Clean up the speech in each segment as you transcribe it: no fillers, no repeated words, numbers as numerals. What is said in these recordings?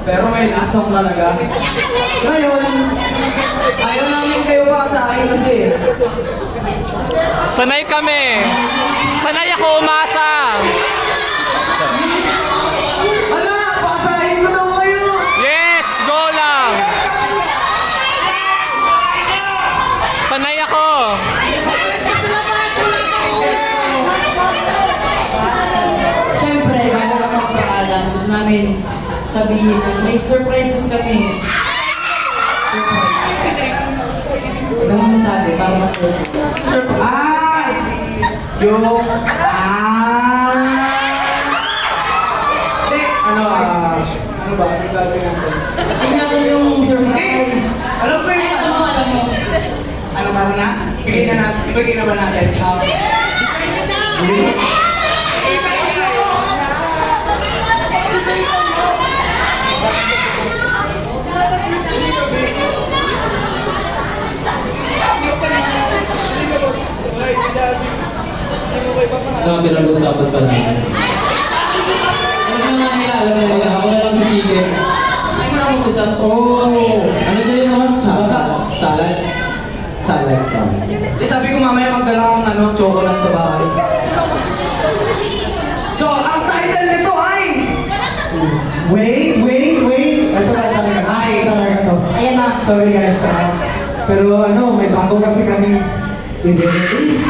pero may lasong talaga. Ngayon, ayaw namin kayo pa sa akin kasi. Sanay kami. Sanay ako umasa. Ala, pasahin ko daw kayo! Yes, go lang. Sanay ako. Siyempre, bago ka magpaalam, gusto namin sabihin na may surprises kami. Ano mo masabi para ma-surprise? Ah! Yung... Hindi, ano ba? Ang gagawin natin? Tingnan natin yung surprise. Alam ko yun. Alam mo. Ano tara na? Ibigay na ba natin? Pinag-usapan pa namin. Ano naman nila, alam mo mga ako na lang sa chicken. Ay mo na mag-usap. Oh! Ano sa'yo naman sa salad? Salad. Sabi ko mamaya magdala kang chocolate sa bahay. So, ang title nito ay... Wait. Ito na talaga. Ito talaga to. Ayan na. Sorry guys. Pero may bago kasi kami i-release.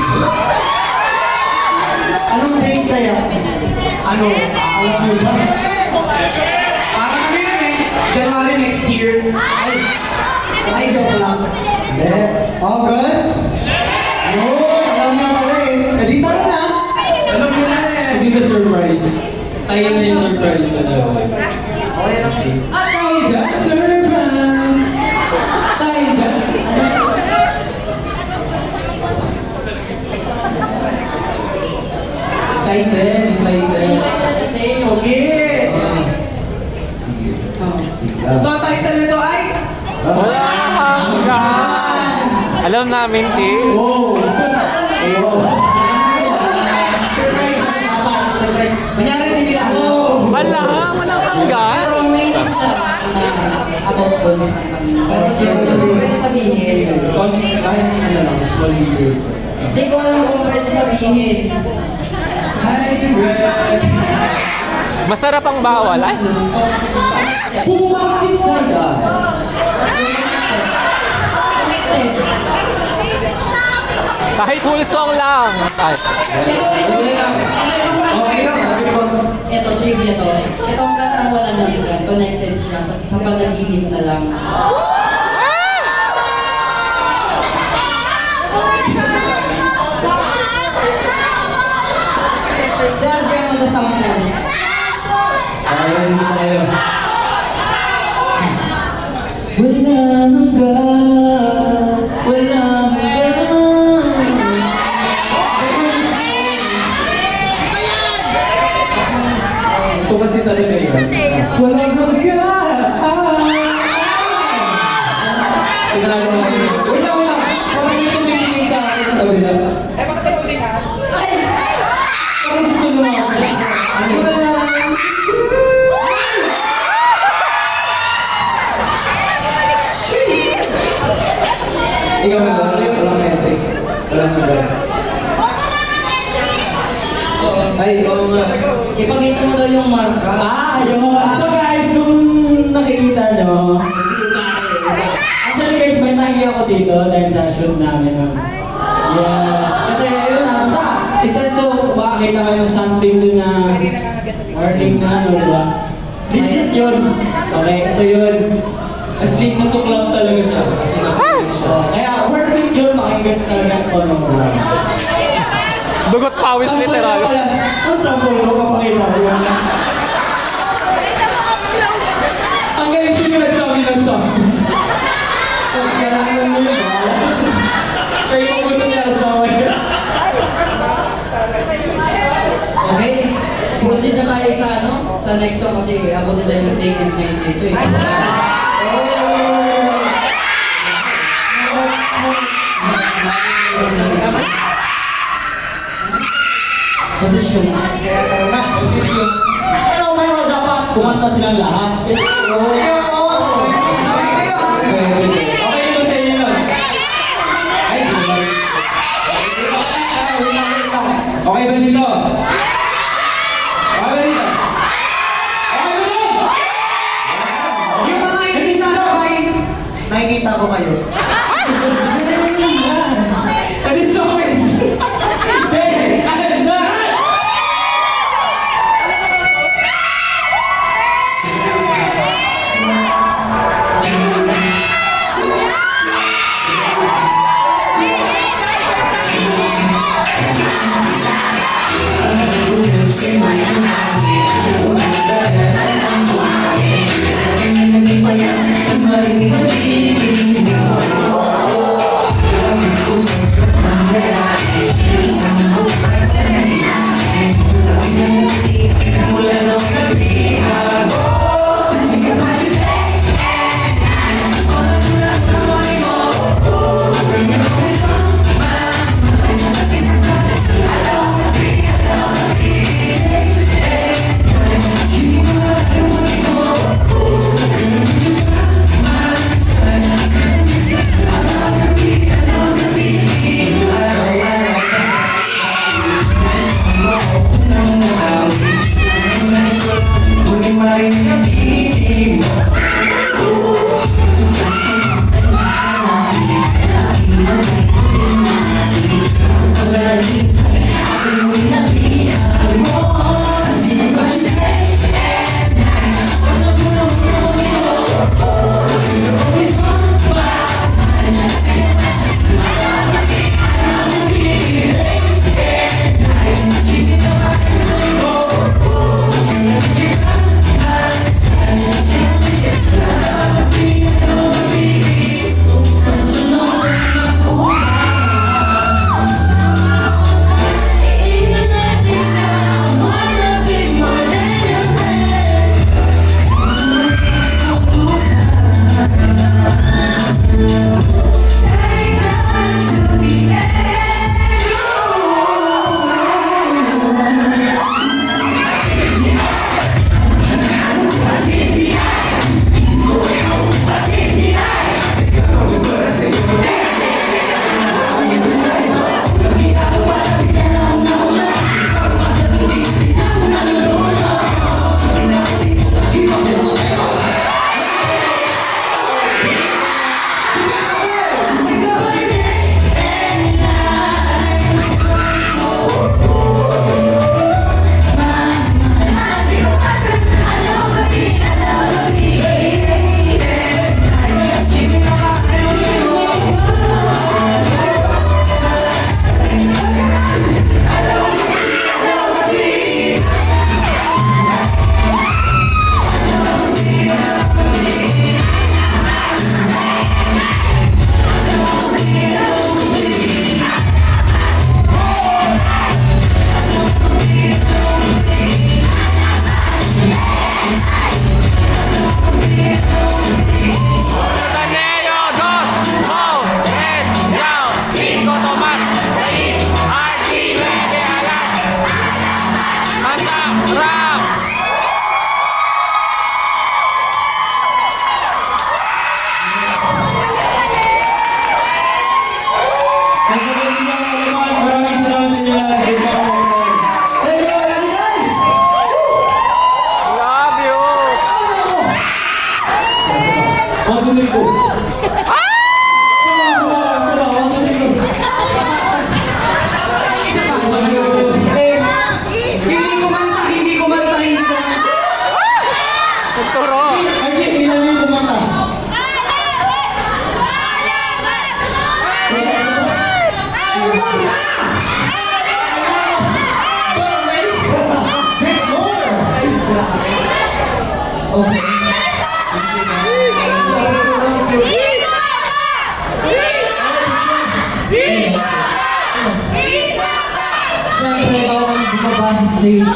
Anong date kaya? Ano? Alam niyo ba? Parang ano yun eh. January next year. Ay, joke lang. August? Yun, alam niya pala eh. Eh, di tara na. Alam mo na eh. Hindi na surprise. Tayo na yung surprise na daw. Okay lang. At tayo dyan. Surprise! Tayo dyan. Title. Kasi Okay. Sige. So, ang title nito ay... Wala hanggan. Alam namin, Ti. Oh. Manyari din nila. Wala hanggan. pero may isa na about doon sa kanta. Pero hindi ko pwede sabihin. Kahit ano lang, small videos. Hindi ko alam kung pwede sabihin. Masarap ang bawal. Ay, Pumastik saya! Connected. kahit full song lang. Ay. Okay lang, sabi ko. Ito, trivia to. Itong kantang walang hanggan, connected siya sa panaginip na lang. Sergio mo na sample. Ayaw rin sa'yo. Wala hanggan, wala hanggan. Ito kasi talaga yun. Wala hanggan. Ito talaga naman yun. Wala. Parang may tumingin sa akin sa kabila. Ay! Parang gusto mo ako. Wala. Ikaw na ba? Walang entry. Walang hanggan. Ay, oo nga. Ipakita mo daw yung marka. Yun. So guys, kung nakikita nyo, Sige pare. actually guys, may nahiya ako dito dahil sa shoot namin. Yeah. Kasi yun na, so makakita kayo ng something dun na warning na ano, diba? Legit yun. Okay, ito yun. As in, natuklap talaga siya. Kasi nakulit siya. Kaya worth it yun, makinggan talaga ko ng mga. Dugot pawis literal. Ang sample ko, papakita ko yun. Ang galing sino nagsabi ng sample. Pagsalanan mo yun, Kayo mo gusto niya asawa niya. Okay? Proceed na tayo sa sa next song kasi abot na tayo ng day and night dito eh. Posisyon. Ano, dapat kumanta kumanta silang lahat. Kasi, Okay ba sa inyo nun? Ay, okay ba dito? Okay ba dito? Okay ba dito? Yung mga hindi sasabay, nakikita ko kayo. That is so nice. Hey, I'm not. stage.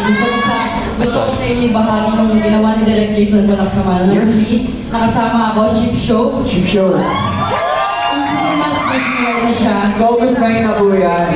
Gusto ko sa inyo ibahagi ng ginawa ni Direk Jason Balaksamana ng movie. Nakasama ako, Ship Show. Ship show. Kung sino mas nationwide na siya. So, almost 9 na po yan.